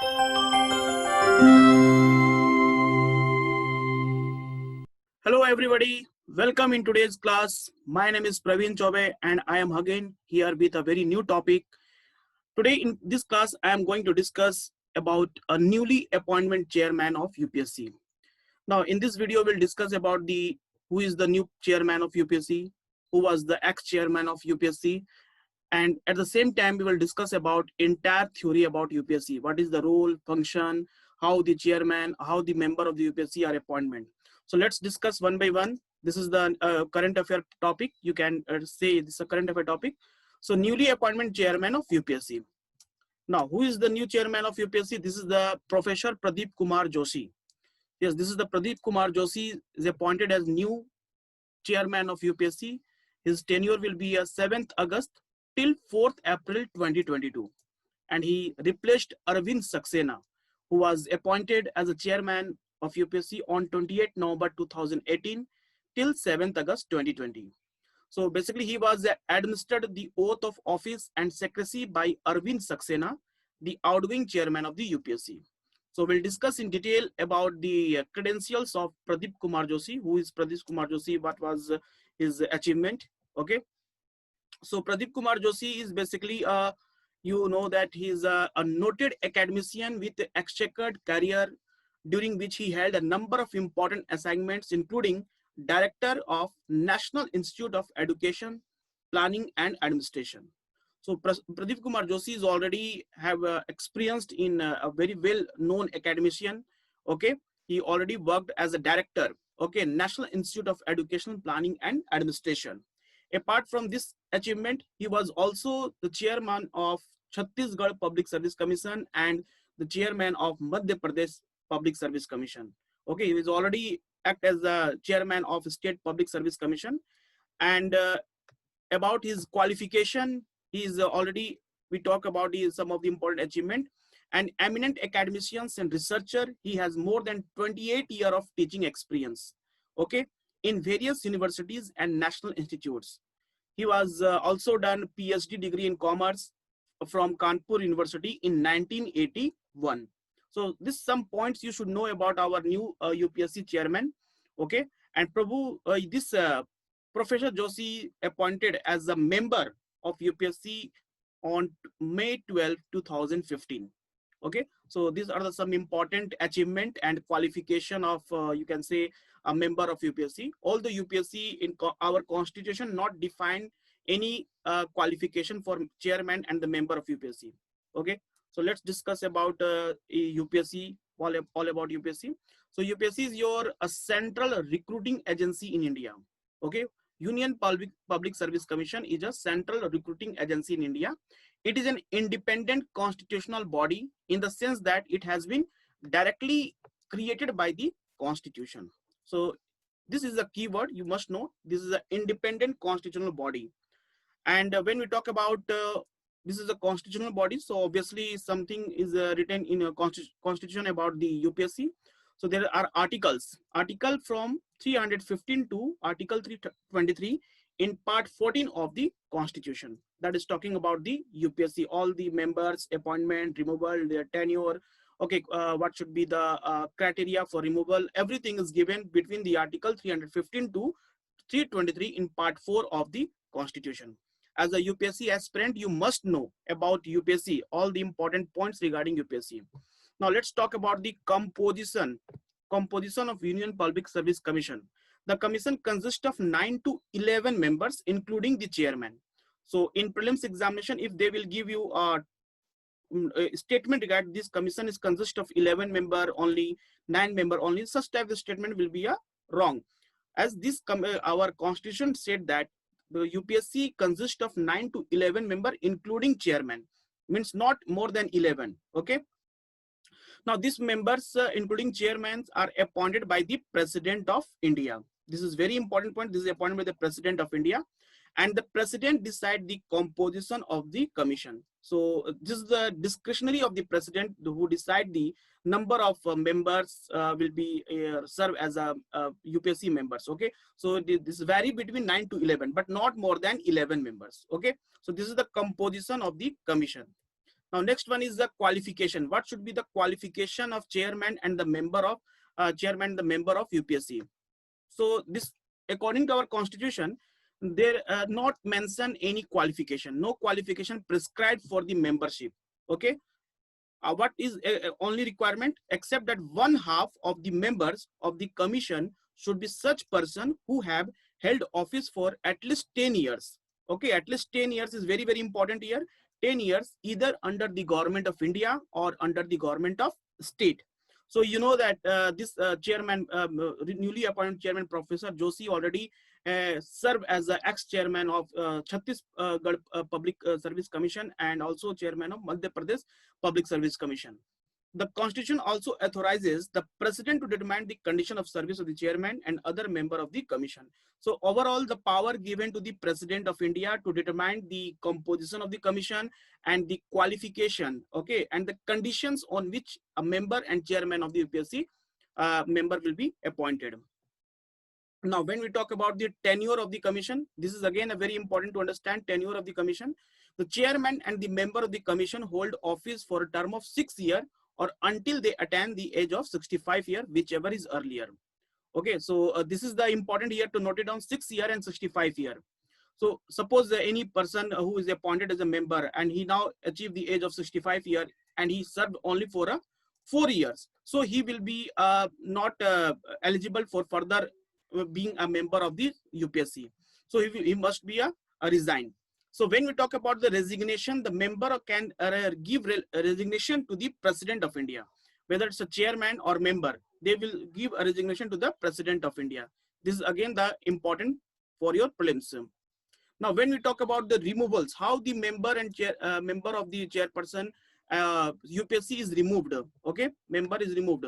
Hello everybody, welcome in today's class. My name is Praveen Chobe and I am again here with a very new topic. Today in this class I am going to discuss about a newly appointment chairman of UPSC. Now in this video we'll discuss about the who is the new chairman of UPSC, who was the ex-chairman of UPSC, and at the same time we will discuss about entire theory about UPSC. What is the role, function, how the chairman, how the member of the UPSC are appointment. So let's discuss one by one. This is the current affair topic. You can say this is a current affair topic. So newly appointment chairman of UPSC. Now who is the new chairman of UPSC? This is the Professor Pradeep Kumar Joshi. Yes, this is the Pradeep Kumar Joshi is appointed as new chairman of UPSC. His tenure will be 7th August till 4th April 2022. And he replaced Arvind Saxena, who was appointed as a chairman of UPSC on 28 November 2018 till 7th August 2020. So basically he was administered the oath of office and secrecy by Arvind Saxena, the outgoing chairman of the UPSC. So we'll discuss in detail about the credentials of Pradeep Kumar Joshi. Who is Pradeep Kumar Joshi? What was his achievement? Okay. So Pradeep Kumar Joshi is basically you know that he is a noted academician with excheckered career, during which he held a number of important assignments, including Director of National Institute of Education, Planning and Administration. So Pradeep Kumar Joshi is already have experienced in a very well-known academician. Okay, he already worked as a director. Okay, National Institute of Education, Planning and Administration. Apart from this achievement, he was also the chairman of Chhattisgarh Public Service Commission and the chairman of Madhya Pradesh Public Service Commission. Okay, he was already act as the chairman of State Public Service Commission. And about his qualification, he is already, we talk about some of the important achievement. An eminent academician and researcher, he has more than 28 years of teaching experience, okay, in various universities and national institutes. He was also done PhD degree in commerce from Kanpur University in 1981. So this some points you should know about our new UPSC chairman, okay. And this Professor Joshi appointed as a member of UPSC on May 12, 2015. Okay, so these are some important achievement and qualification of you can say a member of UPSC. Although UPSC in our constitution not define any qualification for chairman and the member of UPSC. Okay, so let's discuss about UPSC, all about UPSC. So UPSC is your central recruiting agency in India. Okay, Union Public Service Commission is a central recruiting agency in India. It is an independent constitutional body in the sense that it has been directly created by the constitution. So this is a keyword you must know. This is an independent constitutional body. And when we talk about this is a constitutional body, so obviously something is written in a constitution about the UPSC. So there are articles from 315 to article 323 in part 14 of the constitution, that is talking about the UPSC, all the members, appointment, removal, their tenure. Okay, what should be the criteria for removal, everything is given between the article 315 to 323 in part 4 of the constitution. As a UPSC aspirant, you must know about UPSC, all the important points regarding UPSC. Now let's talk about the composition of Union Public Service Commission. The commission consists of 9 to 11 members, including the chairman. So in prelims examination, if they will give you a statement regarding this commission is consist of 11 member only, 9 member only, such type of statement will be wrong. As this our constitution said that the UPSC consists of 9 to 11 member, including chairman, means not more than 11. Okay. Now these members, including chairmen, are appointed by the President of India. This is very important point. This is appointed by the President of India, and the President decide the composition of the commission. So this is the discretionary of the President who decide the number of members will be serve as a UPSC members. Okay, so this vary between 9 to 11, but not more than 11 members. Okay, so this is the composition of the commission. Now, next one is the qualification. What should be the qualification of chairman and the member of UPSC? So this, according to our constitution, there not mention any qualification, no qualification prescribed for the membership. Okay. What is only requirement, except that one half of the members of the commission should be such person who have held office for at least 10 years. Okay, at least 10 years is very, very important here. 10 years either under the government of India or under the government of state. So you know that this chairman, newly appointed chairman, Professor Joshi, already served as the ex-chairman of Chhattisgarh Public Service Commission and also chairman of Madhya Pradesh Public Service Commission. The constitution also authorizes the president to determine the condition of service of the chairman and other member of the commission. So overall, the power given to the president of India to determine the composition of the commission and the qualification, okay, and the conditions on which a member and chairman of the UPSC member will be appointed. Now, when we talk about the tenure of the commission, this is again a very important to understand tenure of the commission. The chairman and the member of the commission hold office for a term of 6 years or until they attain the age of 65 years, whichever is earlier. Okay, so this is the important year to note it down, 6 years and 65 years. So suppose any person who is appointed as a member and he now achieved the age of 65 years and he served only for 4 years. So he will be not eligible for further being a member of the UPSC. So he must be a resign. So when we talk about the resignation, the member can give resignation to the President of India. Whether it's a chairman or member, they will give a resignation to the President of India. This is again the important for your prelims. Now, when we talk about the removals, how the member and member of the chairperson UPSC is removed. Okay, member is removed.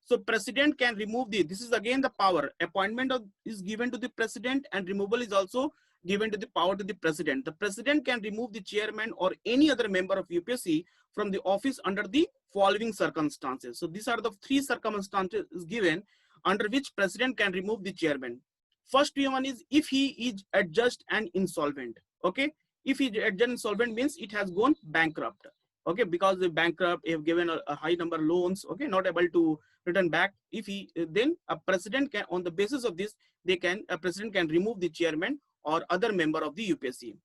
So president can remove this is again the power. Appointment is given to the president and removal is also given to the power to the president. The president can remove the chairman or any other member of UPSC from the office under the following circumstances. So these are the 3 circumstances given under which president can remove the chairman. First one is if he is adjudged and insolvent. Okay, if he is adjudged insolvent means it has gone bankrupt. Okay, because the bankrupt have given a high number of loans. Okay, not able to return back. If he then a president can, on the basis of this, a president can remove the chairman or other member of the UPSC.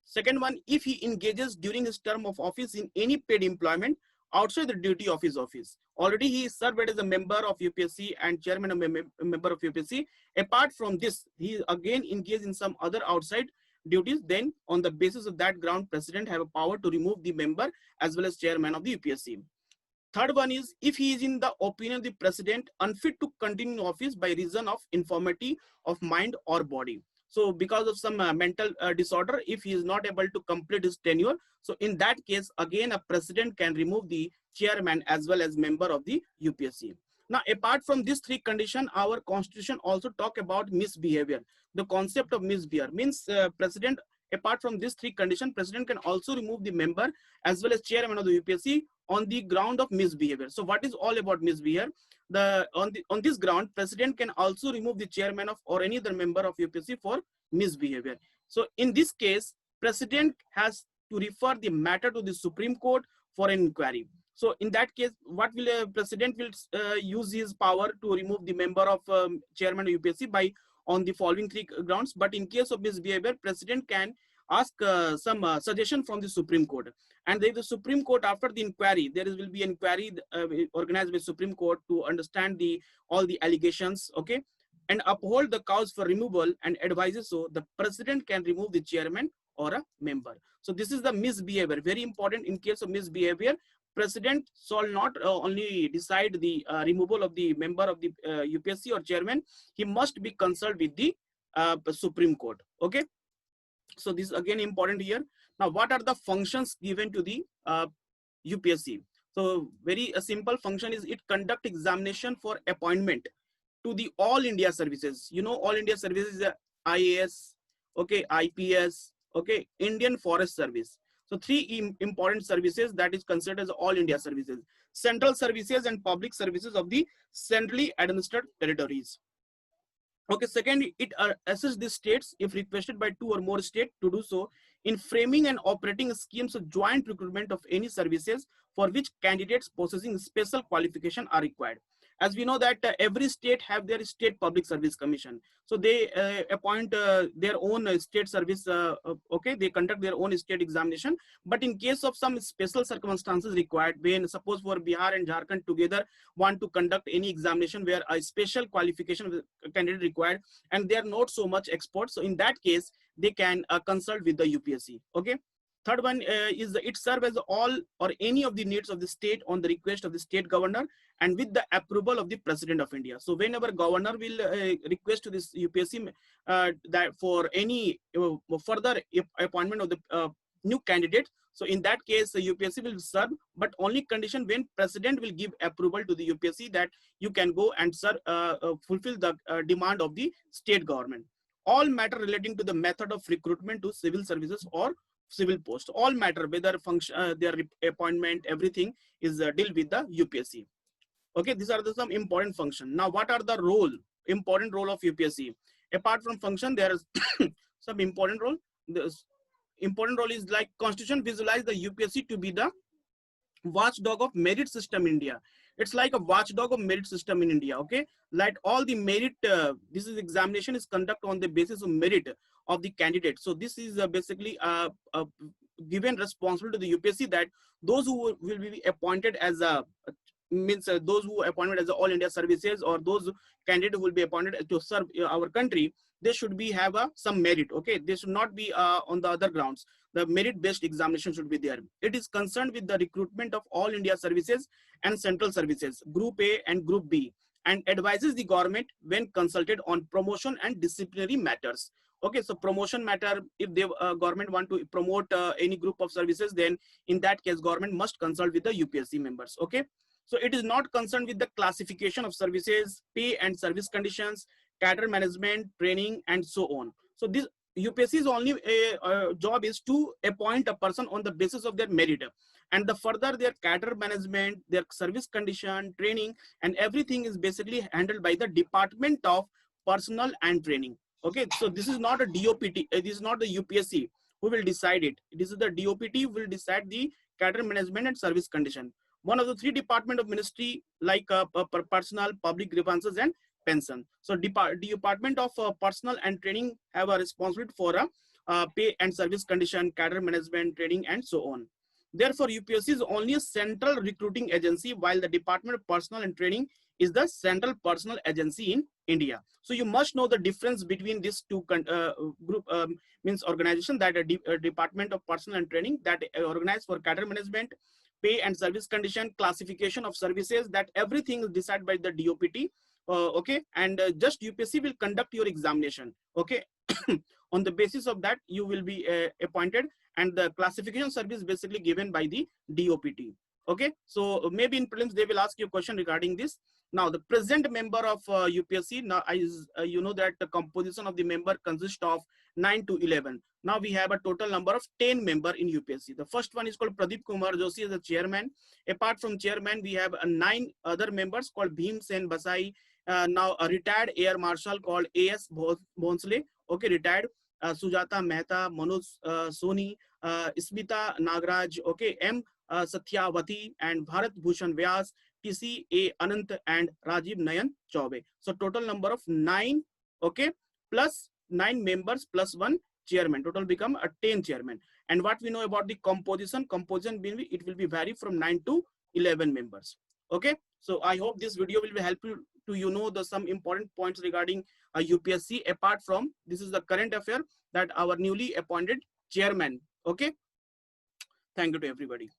Second one, if he engages during his term of office in any paid employment outside the duty of his office. Already he is served as a member of UPSC and chairman of a member of UPSC. Apart from this, he again engaged in some other outside duties. Then on the basis of that ground, president have a power to remove the member as well as chairman of the UPSC. Third one is if he is in the opinion of the president unfit to continue office by reason of infirmity of mind or body. So because of some mental disorder, if he is not able to complete his tenure, so in that case, again, a president can remove the chairman as well as member of the UPSC. Now, apart from these 3 conditions, our constitution also talk about misbehavior. The concept of misbehavior means president, apart from these 3 conditions, president can also remove the member as well as chairman of the UPSC on the ground of misbehavior. So what is all about misbehavior? On this ground, president can also remove the chairman of or any other member of UPSC for misbehavior. So in this case, president has to refer the matter to the Supreme Court for an inquiry. So in that case, what will president will use his power to remove the member of chairman of UPSC by on the following 3 grounds. But in case of misbehavior, president can ask some suggestion from the Supreme Court. And then the Supreme Court, after the inquiry, there will be an inquiry organized by Supreme Court to understand all the allegations, okay, and uphold the cause for removal and advises so the president can remove the chairman or a member. So this is the misbehavior, very important. In case of misbehavior, president shall not only decide the removal of the member of the UPSC or chairman, he must be consulted with the Supreme Court, okay. So this is again important here. Now, what are the functions given to the UPSC? So very simple function is it conduct examination for appointment to the all India services. You know, all India services is IAS, okay, IPS, okay, Indian Forest Service. So 3 important services that is considered as all India services, central services and public services of the centrally administered territories. Okay, second, it assists the states if requested by 2 or more states to do so in framing and operating schemes of joint recruitment of any services for which candidates possessing special qualification are required. As we know that every state have their state public service commission, so they appoint their own state service, okay, they conduct their own state examination. But in case of some special circumstances required, when suppose for Bihar and Jharkhand together want to conduct any examination where a special qualification candidate required and they are not so much expert, so in that case they can consult with the UPSC. Okay. Third one is it serve as all or any of the needs of the state on the request of the state governor and with the approval of the President of India. So whenever governor will request to this UPSC that for any further appointment of the new candidate, so in that case the UPSC will serve, but only condition when President will give approval to the UPSC that you can go and serve, fulfill the demand of the state government. All matter relating to the method of recruitment to civil services or civil post, all matter whether function their appointment, everything is dealt with the UPSC. Okay, these are the some important function. Now what are the important role of UPSC? Apart from function, there is some important role. This important role is like constitution visualize the UPSC to be the watchdog of merit system in India. It's like a watchdog of merit system in India. Okay, like all the merit, this is examination is conducted on the basis of merit of the candidate. So this is basically a given responsibility to the UPSC that those who will be appointed as a means those who are appointed as all India services or those candidates who will be appointed to serve our country, they should be have some merit. Okay, they should not be on the other grounds. The merit based examination should be there. It is concerned with the recruitment of all India services and central services, group A and group B, and advises the government when consulted on promotion and disciplinary matters. Okay, so promotion matter, if the government want to promote any group of services, then in that case government must consult with the UPSC members. Okay, so it is not concerned with the classification of services, pay and service conditions, cadre management, training, and so on. So this UPSC's only job is to appoint a person on the basis of their merit, and the further their cadre management, their service condition, training, and everything is basically handled by the Department of Personnel and Training. Okay, so this is not a DOPT, this is not the UPSC who will decide it. This is the DOPT who will decide the cadre management and service condition. One of the three department of ministry like personnel, public grievances, and pension. So Department of Personnel and Training have a responsibility for pay and service condition, cadre management, training, and so on. Therefore, UPSC is only a central recruiting agency, while the Department of Personnel and Training is the central personnel agency in India. So you must know the difference between these two group means organization, that a Department of Personnel and Training that organize for cadre management, pay and service condition, classification of services, that everything is decided by the DOPT. Okay, and just UPSC will conduct your examination. Okay, on the basis of that you will be appointed, and the classification service basically given by the DOPT. Okay, so maybe in prelims they will ask you a question regarding this. Now the present member of UPSC, now you know that the composition of the member consists of 9 to 11. Now we have a total number of 10 member in UPSC. The first one is called Pradeep Kumar Joshi as the chairman. Apart from chairman, we have 9 other members called Bhim Sen Basai. Now a retired air marshal called A.S. Bhonsle. Okay, retired. Sujata Mehta, Manoj Soni, Smita Nagraj. Okay, M. Satyavati, and Bharat Bhushan Vyas, TC A. Anant, and Rajiv Nayan Chaube. So total number of 9, okay, plus 9 members plus 1 chairman. Total become a 10 chairman. And what we know about the composition will it will be vary from 9 to 11 members. Okay, so I hope this video will be helpful to know the some important points regarding UPSC. Apart from this is the current affair that our newly appointed chairman. Okay, thank you to everybody.